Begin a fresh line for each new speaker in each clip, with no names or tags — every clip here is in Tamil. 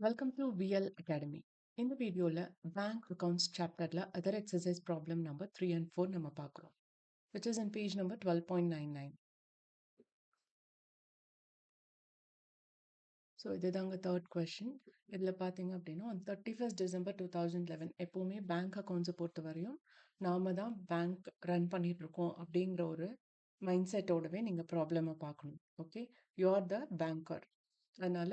Welcome to VL Academy. இந்த வீடியோல பேங்க் அக்கவுண்ட்ஸ் சாப்டர்ல other exercise problem number 3 and 4 நம்ம பார்க்குறோம், which is in page number 12.99. So இதுதாங்க தேர்ட் கொஷின். இதில் பார்த்தீங்க அப்படின்னா on 31st December 2011 எப்போவுமே பேங்க் அக்கௌண்ட்ஸை பொறுத்த வரையும் நாம தான் பேங்க் ரன் பண்ணிட்டு இருக்கோம் அப்படிங்கிற ஒரு மைண்ட் செட்டோடவே நீங்கள் ப்ராப்ளமை பார்க்கணும். Okay, you are the banker. அதனால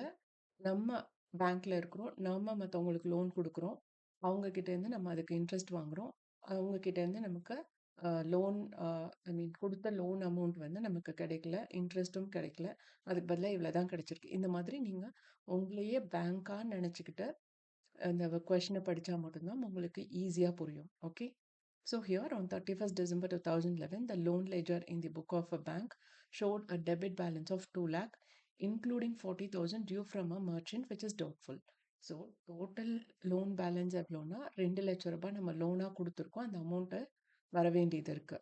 நம்ம பேங்க்ல இருக்கிறோம், நம்ம மற்றவங்களுக்கு லோன் கொடுக்குறோம், அவங்க கிட்டேருந்து நம்ம அதுக்கு இன்ட்ரெஸ்ட் வாங்குறோம், அவங்க கிட்டேருந்து நமக்கு லோன் ஐ மீன் கொடுத்த லோன் அமௌண்ட் வந்து நமக்கு கிடைக்கல, இன்ட்ரெஸ்ட்டும் கிடைக்கல, அதுக்கு பதிலாக இவ்வளோ தான் கிடைச்சிருக்கு. இந்த மாதிரி நீங்கள் உங்களையே பேங்காக நினச்சிக்கிட்டு அந்த கொஷினை படித்தா மட்டும்தான் உங்களுக்கு ஈஸியாக புரியும். Okay, so here on 31st December 2011, the loan ledger in the book of a bank showed a debit balance of 2 lakh, including 40,000 due from a merchant which is doubtful. So total loan balance எவ்வளோனா 2 லட்சம் ரூபாய் நம்ம லோனாக கொடுத்துருக்கோம், அந்த அமௌண்ட்டை வர வேண்டியது இருக்கு.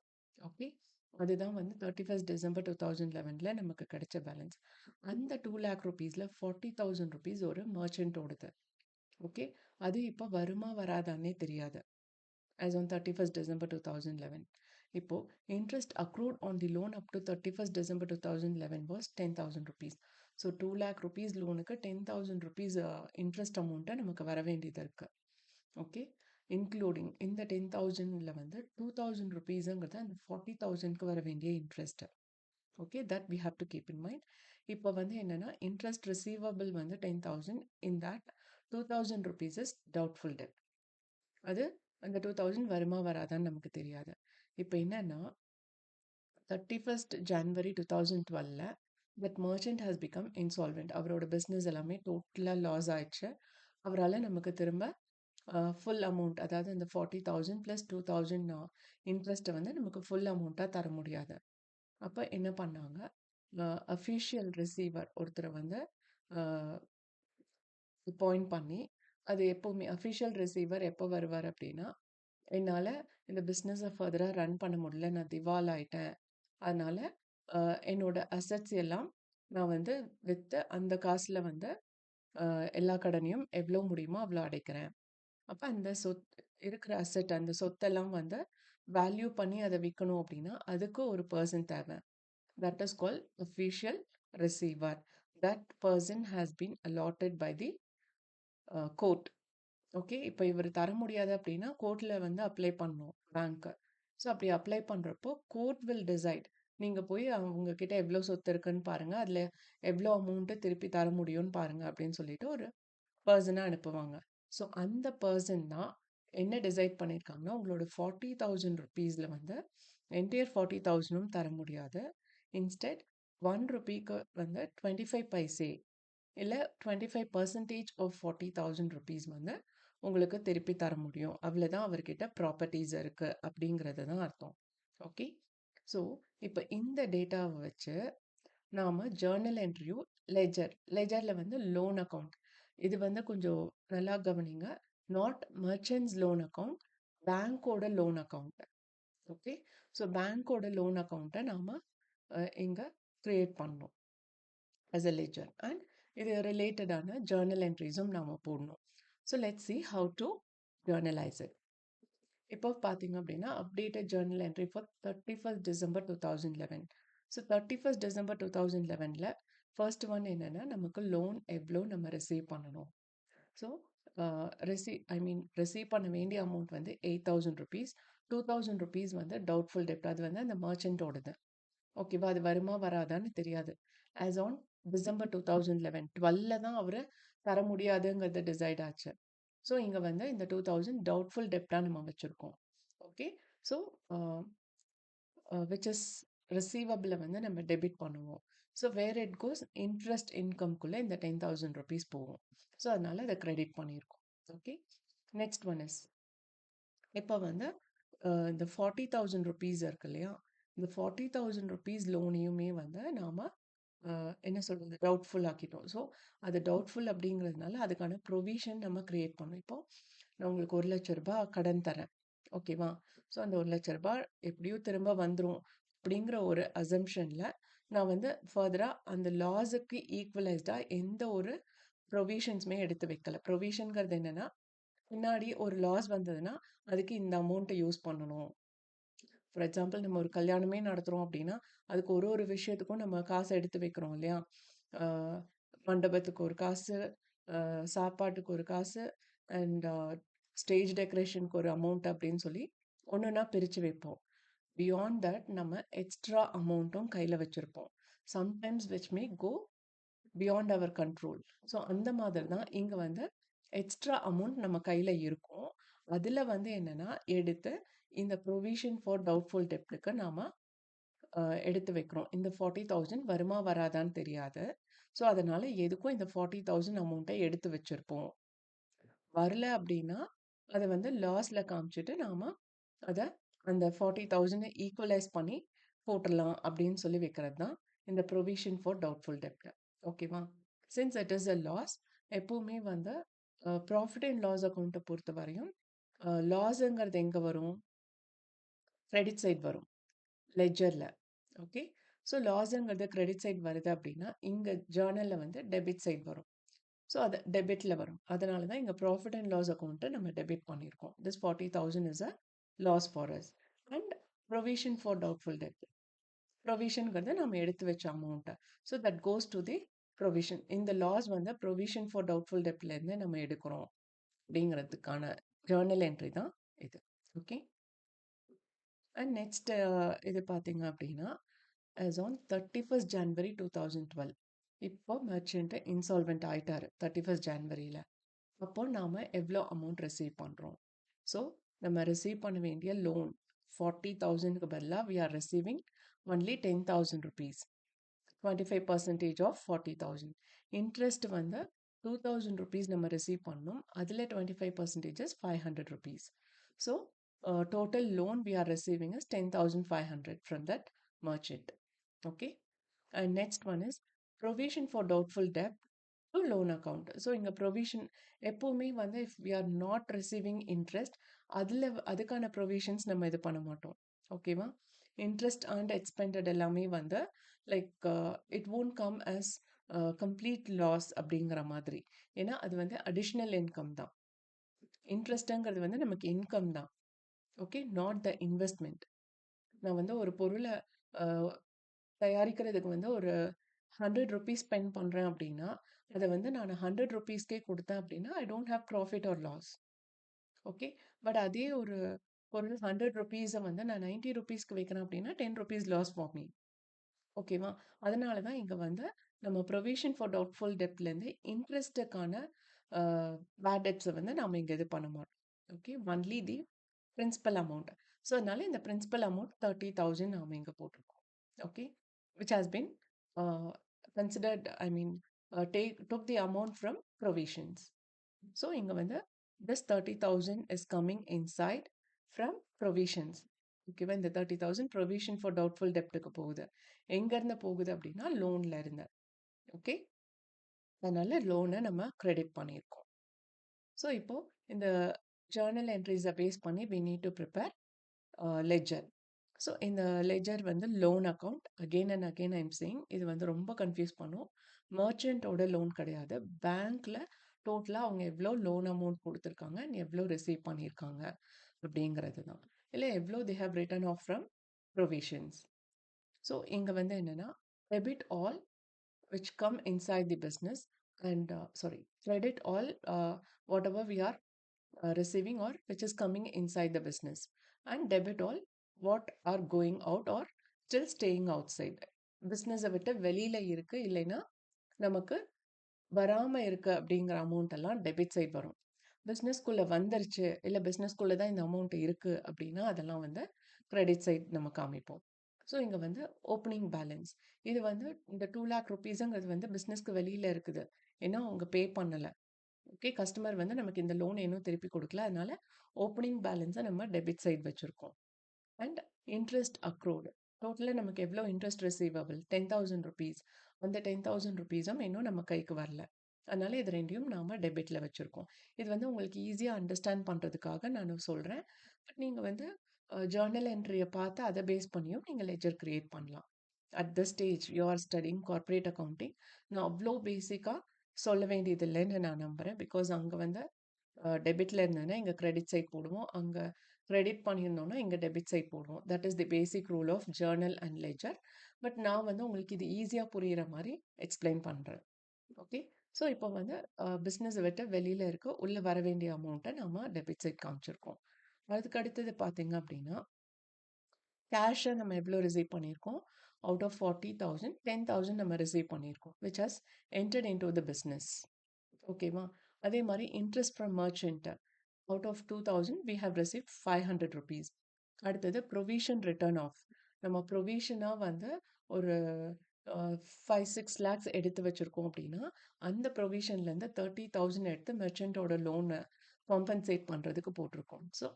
ஓகே, அதுதான் வந்து 31st December 2011ல நமக்கு கிடைச்ச பேலன்ஸ். அந்த 2 lakh ருபீஸில் 40,000 ருபீஸ் ஒரு மர்ச்சன்ட்டோடது. ஓகே, அது இப்போ வருமா வராதான்னே தெரியாது as on 31st December 2011. இப்போ interest accrued on the loan up to 31st December 2011 was 10,000 rupees. So 2 lakh rupees லோனுக்கு 10,000 rupees interest amount நமக்கு வர வேண்டியது இருக்கு. ஓகே, இன்க்ளூடிங் இந்த 10,000ல வந்து 2,000 ருபீஸுங்கிறது அந்த 40,000க்கு வர வேண்டிய interest. Okay, that we have to keep in mind. இப்போ வந்து என்னன்னா இன்ட்ரெஸ்ட் ரிசீவபிள் வந்து 10,000, in that 2,000 rupees is doubtful debt. அது அந்த 2,000 வருமா வராதான்னு நமக்கு தெரியாது. இப்போ என்னன்னா 31st January 2012ல that merchant has become insolvent. அவரோட பிஸ்னஸ் எல்லாமே டோட்டலாக லாஸ் ஆயிடுச்சு. அவரால் நமக்கு திரும்ப ஃபுல் அமௌண்ட், அதாவது இந்த 40,000 ப்ளஸ் 2,000 இன்ட்ரெஸ்ட்டை வந்து நமக்கு ஃபுல் அமௌண்ட்டாக தர முடியாது. அப்போ என்ன பண்ணாங்க, அஃபிஷியல் ரிசீவர் ஒருத்தரை வந்து அப்பாயிண்ட் பண்ணி, அது எப்போவுமே அஃபிஷியல் ரிசீவர் எப்போ வருவார் அப்படின்னா, என்னால் இந்த பிஸ்னஸை ஃபர்தராக ரன் பண்ண முடியல, நான் திவால் ஆயிட்டேன், அதனால் என்னோட அசட்ஸ் எல்லாம் நான் வந்து விற்று அந்த காசில் வந்து எல்லா கடனையும் எவ்வளோ முடியுமோ அவ்வளோ அடைக்கிறேன். அப்போ அந்த இருக்கிற அசட், அந்த சொத்தெல்லாம் வந்து வேல்யூ பண்ணி அதை விற்கணும் அப்படின்னா அதுக்கு ஒரு பர்சன் தேவை. That is call official receiver. That person has been allotted by the court. Okay, இப்போ இவர் தர முடியாது அப்படின்னா கோர்ட்டில் வந்து அப்ளை பண்ணணும் பேங்க்கு. ஸோ அப்படி அப்ளை பண்ணுறப்போ கோர்ட் வில் டிசைட். நீங்கள் போய் அவங்க கிட்ட எவ்வளோ சொத்து இருக்குன்னு பாருங்கள், அதில் எவ்வளோ அமௌண்ட்டு திருப்பி தர முடியும்னு பாருங்கள் அப்படின்னு சொல்லிட்டு ஒரு பர்சனாக அனுப்புவாங்க. ஸோ அந்த பர்சன் தான் என்ன டிசைட் பண்ணியிருக்காங்கன்னா, உங்களோட 40,000 ருபீஸில் வந்து என்டையர் 40,000ம் தர முடியாது. இன்ஸ்டெட் 1 ருபீக்கு வந்து 25 பைசே இல்லை 25% ஆஃப் 40,000 ருபீஸ் வந்து உங்களுக்கு திருப்பி தர முடியும். அவ்வளோதான் அவர்கிட்ட ப்ராப்பர்ட்டிஸ் இருக்குது அப்படிங்கிறது தான் அர்த்தம். ஓகே, ஸோ இப்போ இந்த டேட்டாவை வச்சு நாம் ஜேர்னல் என்ட்ரியும் லெஜரில் வந்து லோன் அக்கௌண்ட், இது வந்து கொஞ்சம் நல்லா கவனிங்க. நாட் மர்ச்சன்ட்ஸ் லோன் அக்கௌண்ட், பேங்க்கோட லோன் அக்கௌண்ட். ஓகே, ஸோ பேங்க்கோட லோன் அக்கௌண்ட்டை நாம் இங்கே க்ரியேட் பண்ணணும் as a ledger, and இது ரிலேட்டடான ஜேர்னல் என்ட்ரிஸும் நாம் போடணும். So let's see how to journalize it. இப்போ பார்த்தீங்க அப்படின்னா updated journal entry for 31st December 2011. So 31st December 2011ல ஃபர்ஸ்ட் ஒன் என்னென்னா நமக்கு லோன் எவ்வளோ நம்ம ரிசீவ் பண்ணணும். ஸோ ரிசீவ் பண்ண வேண்டிய அமௌண்ட் வந்து 8,000 ருபீஸ். 2,000 ருபீஸ் வந்து டவுட்ஃபுல் டெப்ட், அது வந்து அந்த மர்ச்சன்ட்டோடது. ஓகேவா, அது வருமா வராதான்னு தெரியாது. ஆஸ் ஆன் December 2011 12ல தான் அவர் தர முடியாதுங்கிறது டிசைட் ஆச்சு. ஸோ இங்கே வந்து இந்த 2,000 டவுட்ஃபுல் டெப்டாக நம்ம வச்சுருக்கோம். ஓகே, ஸோ விச் இஸ் ரிசீவபிளை வந்து நம்ம டெபிட் பண்ணுவோம். So where it goes interest இன்கம்குள்ளே இந்த 10,000 ருபீஸ் போகும். ஸோ அதனால் அதை கிரெடிட் பண்ணியிருக்கோம். ஓகே, நெக்ஸ்ட் ஒன் இஸ் இப்போ வந்து இந்த 40,000 ருபீஸ் இருக்கு இல்லையா, இந்த 40,000 ருபீஸ் லோனையுமே வந்து நாம் என்ன சொல்கிறது, டவுட்ஃபுல் ஆக்கிட்டோம். ஸோ அது டவுட்ஃபுல் அப்படிங்கிறதுனால அதுக்கான ப்ரொவிஷன் நம்ம க்ரியேட் பண்ணோம். இப்போது நான் உங்களுக்கு 1,00,000 ரூபாய் கடன் தரேன், ஓகேவா. ஸோ அந்த 1,00,000 ரூபாய் எப்படியும் திரும்ப வந்துடும் அப்படிங்கிற ஒரு அசம்ஷனில் நான் வந்து ஃபர்தராக அந்த லாஸுக்கு ஈக்குவலைஸ்டாக எந்த ஒரு ப்ரொவிஷன்ஸுமே எடுத்து வைக்கல. ப்ரொவிஷன்ங்கிறது என்னன்னா, பின்னாடி ஒரு லாஸ் வந்ததுன்னா, அதுக்கு இந்த அமௌண்ட்ட யூஸ் பண்ணணும். ஃபார் எக்ஸாம்பிள் நம்ம ஒரு கல்யாணமே நடத்துறோம் அப்படின்னா, அதுக்கு ஒரு ஒரு விஷயத்துக்கும் நம்ம காசு எடுத்து வைக்கிறோம் இல்லையா? அ மண்டபத்துக்கு ஒரு காசு, சாப்பாட்டுக்கு ஒரு காசு, அண்ட் ஸ்டேஜ் டெக்கரேஷனுக்கு ஒரு அமௌண்ட் அப்படின்னு சொல்லி ஒன்னொன்னா பிரிச்சு வைப்போம். பியாண்ட் தட் நம்ம எக்ஸ்ட்ரா அமௌண்ட்டும் கையில வச்சிருப்போம். Sometimes which may go beyond our control. So அந்த மாதிரி தான் இங்க வந்து எக்ஸ்ட்ரா அமௌண்ட் நம்ம கையில இருக்கும். அதுல வந்து என்னன்னா, எடுத்து இந்த ப்ரொவிஷன் ஃபார் டவுட்ஃபுல் டெப்ட்க்கு நாம எடுத்து வைக்கிறோம். இந்த 40,000 வருமா வராதான்னு தெரியாது. ஸோ அதனால எதுக்கும் இந்த 40,000 அமௌண்ட்ட எடுத்து வச்சிருப்போம். வரல அப்படின்னா, அத வந்து லாஸ்ல காமிச்சுட்டு நாம அத அந்த 40,000 ஈக்குவலைஸ் பண்ணி போட்டுறலாம் அப்படின்னு சொல்லி வைக்கிறது தான் இந்த ப்ரொவிஷன் ஃபார் டவுட்ஃபுல் டெப்ட். ஓகேவா? Since it is a loss, எப்பவுமே வந்து ப்ராஃபிட் அண்ட் லாஸ் அக்கவுண்ட்ட பொறுத்தவரையும் லாஸ்ங்கிறது எங்க வரும்? கிரெடிட் சைட் வரும். லெட்ஜர்ல. ஓகே. ஸோ லாஸ்ங்கிறது கிரெடிட் சைட் வருது அப்படின்னா, இங்க ஜர்னல்ல வந்து டெபிட் சைட் வரும். ஸோ அது டெபிட்ல வரும். அதனால தான் இங்க ப்ராஃபிட் அண்ட் லாஸ் அக்கவுண்ட்ட நம்ம டெபிட் பண்ணியிருக்கோம். This 40,000 is a loss for us. And provision for doubtful டெப்ட். ப்ரொவிஷன்ங்கிறது நம்ம எடுத்து வச்ச amount. So that goes to the provision. இந்த லாஸ் வந்து ப்ரொவிஷன் ஃபார் டவுட்ஃபுல் டெப்ட்லேருந்து நம்ம எடுக்கிறோம் அப்படிங்கிறதுக்கான ஜர்னல் என்ட்ரி தான் இது. ஓகே. அண்ட் நெக்ஸ்ட் இது பார்த்தீங்க அப்படின்னா, as on 31st January 2012 இப்போ மெர்ச்சன்ட் இன்சால்வெண்ட் ஆயிட்டாரு 31st ஜான்வரியில. அப்போ நாம எவ்வளோ அமௌண்ட் ரிசீவ் பண்றோம்? ஸோ நம்ம ரிசீவ் பண்ண வேண்டிய லோன் 40,000க்கு பதிலா we are receiving only 10,000 rupees. 25% of 40,000. Interest வந்து 2,000 rupees நம்ம ரிசீவ் பண்ணோம். அதில் 25% is 500 rupees. So total loan we are receiving is 10,500 from that merchant. Okay. And next one is provision for doubtful debt to loan account. So இங்க provision எப்பவுமே வந்து if we are not receiving interest, அதுக்கான provisions நம்ம இது பண்ண மாட்டோம். ஓகேவா? இன்ட்ரெஸ்ட் அண்ட் எக்ஸ்பெண்டட் எல்லாமே வந்து like it won't come as complete loss அப்படிங்கிற மாதிரி. ஏன்னா அது வந்து அடிஷ்னல் இன்கம் தான். இன்ட்ரெஸ்ட்டுங்கிறது வந்து நமக்கு இன்கம் தான். Okay, not the investment. நான் வந்து ஒரு பொருளை தயாரிக்கிறதுக்கு வந்து ஒரு 100 ருபீஸ் ஸ்பெண்ட் பண்ணுறேன் அப்படின்னா, அதை வந்து நான் 100 ருபீஸ்க்கே கொடுத்தேன் அப்படின்னா, I don't have profit or loss. Okay. But அதே ஒரு பொருள் 100 ருபீஸை வந்து நான் 90 ருபீஸ்க்கு வைக்கிறேன் அப்படின்னா 10 ருபீஸ் லாஸ் ஃபார் மீ. ஓகேவா? அதனால தான் இங்க வந்து நம்ம ப்ரொவிஷன் ஃபார் டவுட்ஃபுல் டெப்ட்லேருந்து இன்ட்ரெஸ்ட்டுக்கான பேட் டெப்ட்ஸை வந்து நம்ம இங்க இது பண்ண மாட்டோம். Okay. Only the principal amount. So அதனால இந்த பிரின்சிபல் அமௌண்ட் 30,000 நாம இங்க போட்டிருக்கோம். Okay. Which has been considered, I mean took the amount from provisions. So இங்க வந்து this 30,000 is coming inside from provisions. ஓகேவா? இந்த 30,000 provision for doubtful debtக்கு போகுது. எங்க இருந்து போகுது அப்படின்னா லோன்ல இருந்து. ஓகே. அதனால லோனை நம்ம கிரெடிட் பண்ணியிருக்கோம். ஸோ இப்போ இந்த ஜர்னல் என்ட்ரிஸை பேஸ் பண்ணி we need to prepare ledger. So இந்த லெட்ஜர் வந்து loan account. Again and again I'm saying, இது வந்து ரொம்ப கன்ஃபியூஸ் பண்ணும். மர்ச்சன்ட்டோட லோன் கிடையாது. பேங்க்ல டோட்டலாக அவங்க எவ்வளோ லோன் அமௌண்ட் கொடுத்துருக்காங்க, எவ்வளோ ரிசீவ் பண்ணியிருக்காங்க அப்படிங்கிறது தான். இல்லை எவ்வளோ they have written off from provisions. So இங்கே வந்து என்னென்னா, debit all which come inside the business and credit all whatever we are receiving or which is coming inside the business, and debit all what are going out or still staying outside. பிஸ்னஸை விட்டு வெளியில இருக்கு இல்லைன்னா நமக்கு வராம இருக்கு அப்படிங்கிற அமௌண்ட் எல்லாம் டெபிட் சைட் வரும். பிஸ்னஸ்குள்ள வந்துருச்சு, இல்லை பிஸ்னஸ்குள்ள தான் இந்த அமௌண்ட் இருக்கு அப்படின்னா அதெல்லாம் வந்து கிரெடிட் சைட் நம்ம காமிப்போம். ஸோ இங்கே வந்து ஓப்பனிங் பேலன்ஸ், இது வந்து இந்த 2 lakh ருபீஸுங்கிறது வந்து பிஸ்னஸ்க்கு வெளியில இருக்குது. ஏன்னா அவங்க பே பண்ணலை. ஓகே. கஸ்டமர் வந்து நமக்கு இந்த லோன் இன்னும் திருப்பி கொடுக்கல. அதனால ஓப்பனிங் பேலன்ஸை நம்ம டெபிட் சைட் வச்சுருக்கோம். அண்ட் இன்ட்ரெஸ்ட் அக்ரூடு, டோட்டலாக நமக்கு எவ்வளோ இன்ட்ரெஸ்ட் ரிசீவபிள் 10,000 ருபீஸ். அந்த 10,000 ருபீஸும் இன்னும் நம்ம கைக்கு வரல. அதனால இது ரெண்டையும் நாம டெபிட்ல வச்சுருக்கோம். இது வந்து உங்களுக்கு ஈஸியாக அண்டர்ஸ்டாண்ட் பண்ணுறதுக்காக நான் சொல்கிறேன். பட் நீங்கள் வந்து ஜர்னல் என்ட்ரியை பார்த்து அதை பேஸ் பண்ணியும் நீங்கள் லெட்ஜர் கிரியேட் பண்ணலாம். At the stage you are studying corporate accounting. நான் அவ்வளோ பேசிக்காக சொல்ல வேண்டியது இல்லைன்னு நான் நம்புறேன். பிகாஸ் அங்க வந்து டெபிட்ல இருந்ததுன்னா இங்க கிரெடிட் சைட் போடுவோம். அங்க கிரெடிட் பண்ணியிருந்தோம்னா இங்க டெபிட் சைட் போடுவோம். That is the basic rule of journal and ledger. But நான் வந்து உங்களுக்கு இது ஈஸியா புரியிற மாரி எக்ஸ்பிளைன் பண்றேன். ஓகே. ஸோ இப்போ வந்து பிஸ்னஸ விட்டு வெளியில இருக்க உள்ள வர வேண்டிய அமௌண்ட்ட நாம டெபிட் சைட் காமிச்சிருக்கோம். அதுக்கு அடுத்தது பார்த்தீங்க அப்படின்னா, கேஷ நம்ம எவ்வளோ ரிசீவ் பண்ணியிருக்கோம்? அவுட் ஆஃப் 40,000 10,000 நம்ம ரிசீவ் பண்ணியிருக்கோம். Which has entered into the business. ஓகேவா? அதே மாரி interest from merchant out of 2,000 we have received 500 rupees. அடுத்தது ப்ரொவிஷன் ரிட்டர்ன் ஆஃப். நம்ம ப்ரொவிஷனா வந்து ஒரு 5, 6 லேக்ஸ் எடுத்து வச்சிருக்கோம் அப்படின்னா, அந்த ப்ரொவிஷன்லேருந்து 30,000 எடுத்து மெர்ச்சன்ட்டோட லோன காம்பன்சேட் பண்றதுக்கு போட்டிருக்கோம். So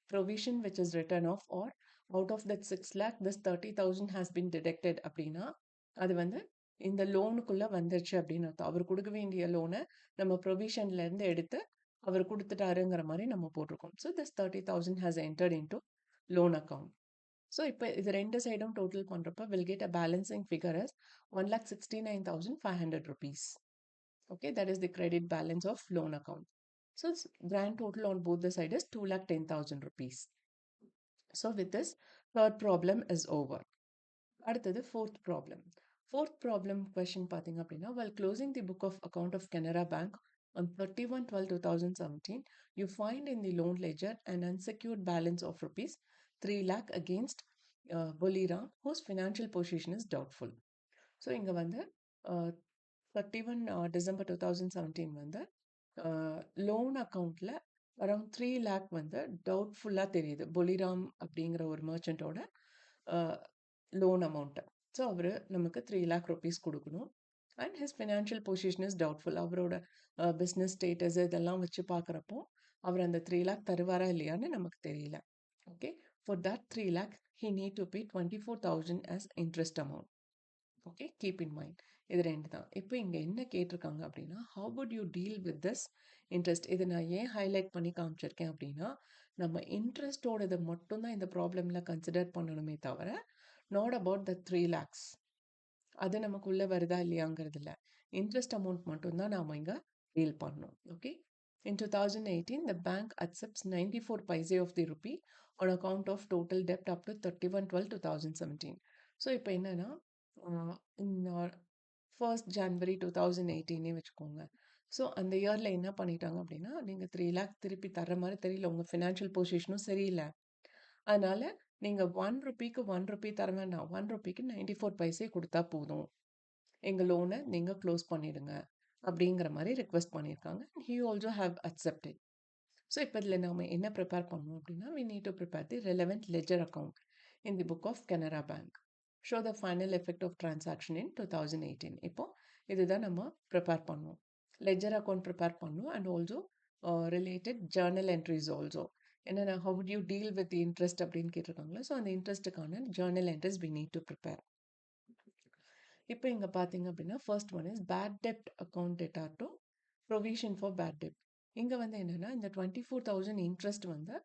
provision which is written off or out of that 6 lakh this 30,000 has been deducted அப்படின்னா, அது வந்து இந்த லோனுக்குள்ள வந்துருச்சு அப்படின்னு அர்த்தம். அவர் குடுக்க வேண்டிய லோன நம்ம ப்ரொவிஷன்லேருந்து எடுத்து அவர் குடுத்துட்டாருங்கிற மாரி நம்ம போட்டிருக்கோம். So this 30,000 has entered into loan account. So இப்போ இது 2 சைடும் டோட்டல் பண்றப்ப will get a balancing figure as 1,69,500 rupees. Okay, that is the credit balance of loan account. So grand total on both the sides is 2,10,000 rupees. So with this, third problem is over. அடுத்தது fourth problem. Fourth problem question பார்த்தீங்க அப்படின்னா, while closing the book of account of Canara Bank on 31/12/2017, you find in the loan ledger an unsecured balance of rupees 3 lakh against Boliram, whose financial position is doubtful. So இங்க வந்து 31 டிசம்பர் 2017 வந்து லோன் அக்கௌண்ட்ல அரௌண்ட் 3 லேக் வந்து டவுட்ஃபுல்லாக தெரியுது. பொலிராம் அப்படிங்கிற ஒரு மர்ச்சன்ட்டோட லோன் அமௌண்ட்டு. ஸோ அவர் நமக்கு 3 லேக் ருபீஸ் கொடுக்கணும். And his financial position is doubtful. அவரோட பிஸ்னஸ் ஸ்டேட்டஸ் இதெல்லாம் வச்சு பார்க்குறப்போ அவர் அந்த 3 லேக் தருவாரா இல்லையான்னு நமக்கு தெரியல. Okay, for that 3 lakh he need to pay 24,000 as interest amount. Okay, keep in mind. இது 2 தான். இப்போ இங்க என்ன கேட்டிருக்காங்க அப்படின்னா, how would you deal with this interest? இதை நான் ஏன் ஹைலைட் பண்ணி காமிச்சிருக்கேன் அப்படின்னா, நம்ம இன்ட்ரெஸ்டோடது மட்டும் தான் இந்த ப்ராப்ளம்ல கன்சிடர் பண்ணணுமே தவிர, நாட் அபவுட் த 3 லேக்ஸ். அது நமக்குள்ள வருதா இல்லையாங்கிறது இல்ல. இன்ட்ரெஸ்ட் அமௌண்ட் மட்டும் தான் நாம இங்க டீல் பண்ணணும். Okay. In 2018, the bank accepts 94 paise of the rupee on account of total debt up to 31/12/2017. So இப்போ என்னன்னா, இந்த 1st January 2018 வச்சுக்கோங்க. ஸோ அந்த இயர்ல என்ன பண்ணிட்டாங்க அப்படின்னா, நீங்க 3 லேக் திருப்பி தர்ற மாதிரி தெரியல. உங்க ஃபினான்ஷியல் பொசிஷனும் சரியில்லை. அதனால நீங்க 1 ரூபிக்கு 1 ரூபி தர வேண்டாம். 1 ரூபிக்கு 94 பைசே கொடுத்தா போதும். எங்க லோனை நீங்க க்ளோஸ் பண்ணிடுங்க அப்படிங்கிற மாதிரி ரெக்வெஸ்ட் பண்ணியிருக்காங்க. He also have accepted. So இப்போ இதில் நாம என்ன ப்ரிப்பேர் பண்ணணும் அப்படின்னா, we need to prepare the relevant ledger account in the book of Canara Bank. Show the final effect of transaction in 2018. இப்போ இதுதான் நம்ம ப்ரிப்பேர் பண்ணணும். லெஜர் அக்கௌண்ட் ப்ரிப்பேர் பண்ணணும் and also related Journal entries also. என்னென்ன how would you deal with the interest அப்படின்னு கேட்டிருக்காங்களா. ஸோ அந்த இன்ட்ரெஸ்ட்டுக்கான Journal entries we need to prepare. இப்போ இங்க பார்த்தீங்க அப்படின்னா, first one is bad dept account data to provision for bad டெப்ட். இங்க வந்து என்னன்னா, இந்த 24,000 இன்ட்ரெஸ்ட் வந்து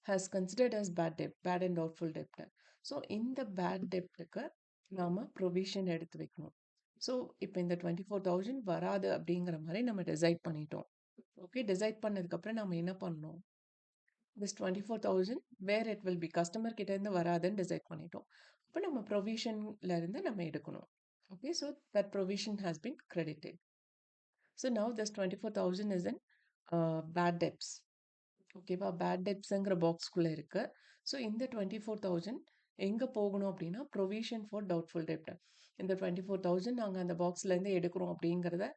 has considered as bad dept, bad and doubtful dept. So இந்த பேட் டெப்ட்டுக்கு நாம ப்ரொவிஷன் எடுத்து வைக்கணும். ஸோ இப்போ இந்த 24,000 வராது அப்படிங்கிற மாதிரி நம்ம டிசைட் பண்ணிட்டோம். ஓகே, டிசைட் பண்ணதுக்கப்புறம் நம்ம என்ன பண்ணணும்? This 24,000 where it will be, customer கிட்ட இருந்து வராதுன்னு டிசைட் பண்ணிட்டோம். அப்போ நம்ம ப்ரொவிஷன்ல இருந்து நம்ம எடுக்கணும். Okay, so that provision has been credited. So now this 24,000 is in bad debts. ஓகேவா, பேட் டெப்ஸுங்கிற பாக்ஸ்குள்ளே இருக்கு. ஸோ இந்த 24,000 எங்கே போகணும் அப்படின்னா, ப்ரொவிஷன் ஃபார் டவுட்ஃபுல் டெப்ட். இந்த 24,000 நாங்கள் அந்த பாக்ஸ்லேருந்து எடுக்கிறோம் அப்படிங்கிறத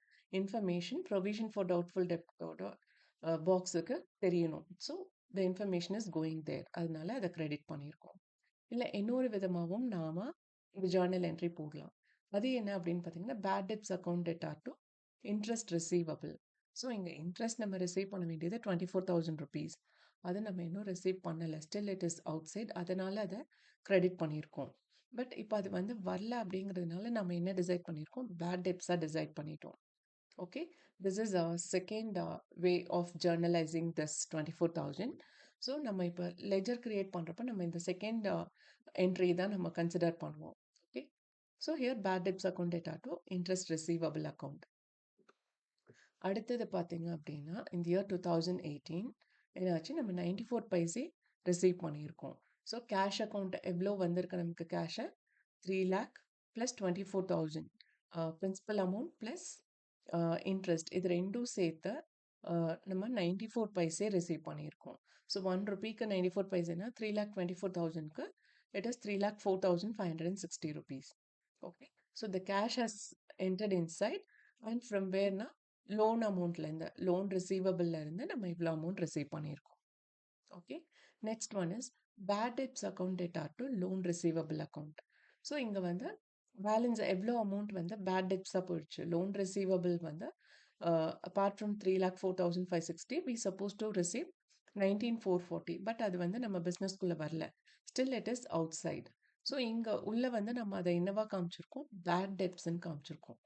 இன்ஃபர்மேஷன் ப்ரொவிஷன் ஃபார் டவுட்ஃபுல் டெப்டோட பாக்ஸுக்கு தெரியணும். So the information is going there. அதனால அதை கிரெடிட் பண்ணியிருக்கோம். இல்லை இன்னொரு விதமாகவும் நாம இந்த ஜேர்னல் என்ட்ரி போடலாம். அது என்ன அப்படின்னு பார்த்தீங்கன்னா, bad debts account data to interest receivable. So இங்கே இன்ட்ரெஸ்ட் நம்ம ரிசீவ் பண்ண வேண்டியது 24,000 rupees. அதை நம்ம இன்னும் ரிசீவ் பண்ணலை, still it is outside. அதனால அதை கிரெடிட் பண்ணியிருக்கோம். பட் இப்போ அது வந்து வரல அப்படிங்கிறதுனால நம்ம என்ன டிசைட் பண்ணியிருக்கோம்? பேட் டெப்ஸாக டிசைட் பண்ணிட்டோம். Okay, this is a second way of journalizing this 24,000. So நம்ம இப்போ லெஜர் கிரியேட் பண்ணுறப்ப நம்ம இந்த செகண்ட் என்ட்ரி தான் நம்ம கன்சிடர் பண்ணுவோம். Okay, so here bad debts account data to interest receivable account. அடுத்தது பார்த்தீங்க அப்படின்னா, இந்த இயர் 2018 என்னாச்சு, நம்ம 94 பைசே ரிசீவ் பண்ணியிருக்கோம். ஸோ கேஷ் அக்கவுண்ட் எவ்வளோ வந்திருக்கு நமக்கு cash? 3,00,000 + 24,000 principal amount plus interest இது 2ம் சேர்த்து நம்ம 94 பைசே ரிசீவ் பண்ணியிருக்கோம். ஸோ ₹1க்கு 94 பைசேனா 3,24,000க்கு it is 3,04,560 rupees. Okay. So the cash has entered inside and from whereனா லோன் அமௌண்ட்லேருந்து லோன் ரிசீவபிள்ல இருந்து நம்ம இவ்வளோ அமௌண்ட் ரிசீவ் பண்ணியிருக்கோம். Okay. Next one is bad debts account data to loan receivable account. So இங்கே வந்து பேலன்ஸ் எவ்வளோ அமௌண்ட் வந்து பேட் டெப்ஸாக போயிடுச்சு. லோன் ரிசீவபிள் வந்து apart from 3,04,560 we suppose to receive 19,440 but அது வந்து நம்ம பிஸ்னஸ்குள்ளே வரல. Still it is outside. So இங்கே உள்ள வந்து நம்ம அதை என்னவா காமிச்சிருக்கோம், பேட் டெப்ஸ்ன்னு காமிச்சிருக்கோம்.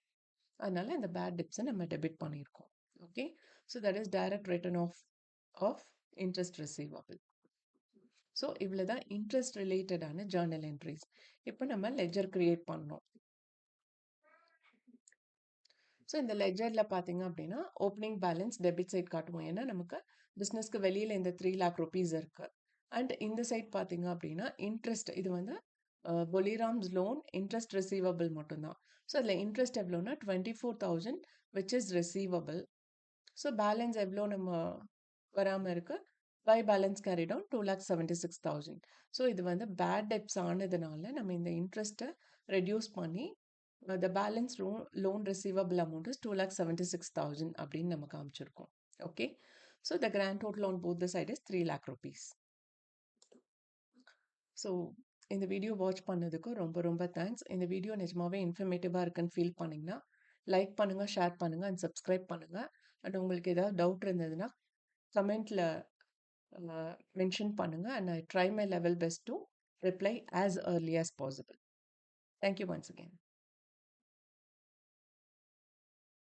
அதனால இந்த பேட் டெப்ஸை நம்ம டெபிட் பண்ணியிருக்கோம். Okay. So that is direct written off interest receivable. So இவ்வளோ தான் இன்ட்ரெஸ்ட் ரிலேட்டடான ஜேர்னல் என்ட்ரிஸ். இப்போ நம்ம லெஜர் கிரியேட் பண்ணோம். ஸோ இந்த லெஜரில் பார்த்தீங்க அப்படின்னா ஓப்பனிங் பேலன்ஸ் டெபிட் சைட் காட்டுவோம். ஏன்னா நமக்கு பிஸ்னஸ்க்கு வெளியில் இந்த 3 lakh rupees இருக்குது. அண்ட் இந்த சைட் பார்த்தீங்க அப்படின்னா இன்ட்ரெஸ்ட் இது வந்து பொலிராம்ஸ் லோன் இன்ட்ரெஸ்ட் ரிசீவபிள் மட்டும்தான். ஸோ அதில் இன்ட்ரெஸ்ட் எவ்வளோன்னா 24,000 which is receivable. So balance எவ்வளோ நம்ம வராமல் இருக்குது, by balance carry down 2,76,000. So இது வந்து பேட் டெப்ஸ் ஆனதுனால நம்ம இந்த இன்ட்ரெஸ்ட்டை ரெடியூஸ் பண்ணி the balance loan receivable amount is 2,76,000 அப்படின்னு நம்ம காமிச்சிருக்கோம். ஓகே. So the grand total on both the side is 3 lakh rupees. So இந்த வீடியோ வாட்ச் பண்ணதுக்கு ரொம்ப ரொம்ப தேங்க்ஸ். இந்த வீடியோ நிஜமாவே இன்ஃபர்மேட்டிவாக இருக்குன்னு ஃபீல் பண்ணிங்கன்னா லைக் பண்ணுங்கள், ஷேர் பண்ணுங்கள் அண்ட் சப்ஸ்கிரைப் பண்ணுங்கள். அண்ட் உங்களுக்கு ஏதாவது டவுட் இருந்ததுன்னா கமெண்ட்டில் மென்ஷன் பண்ணுங்கள் and I try my level best to reply as early as possible. Thank you once again.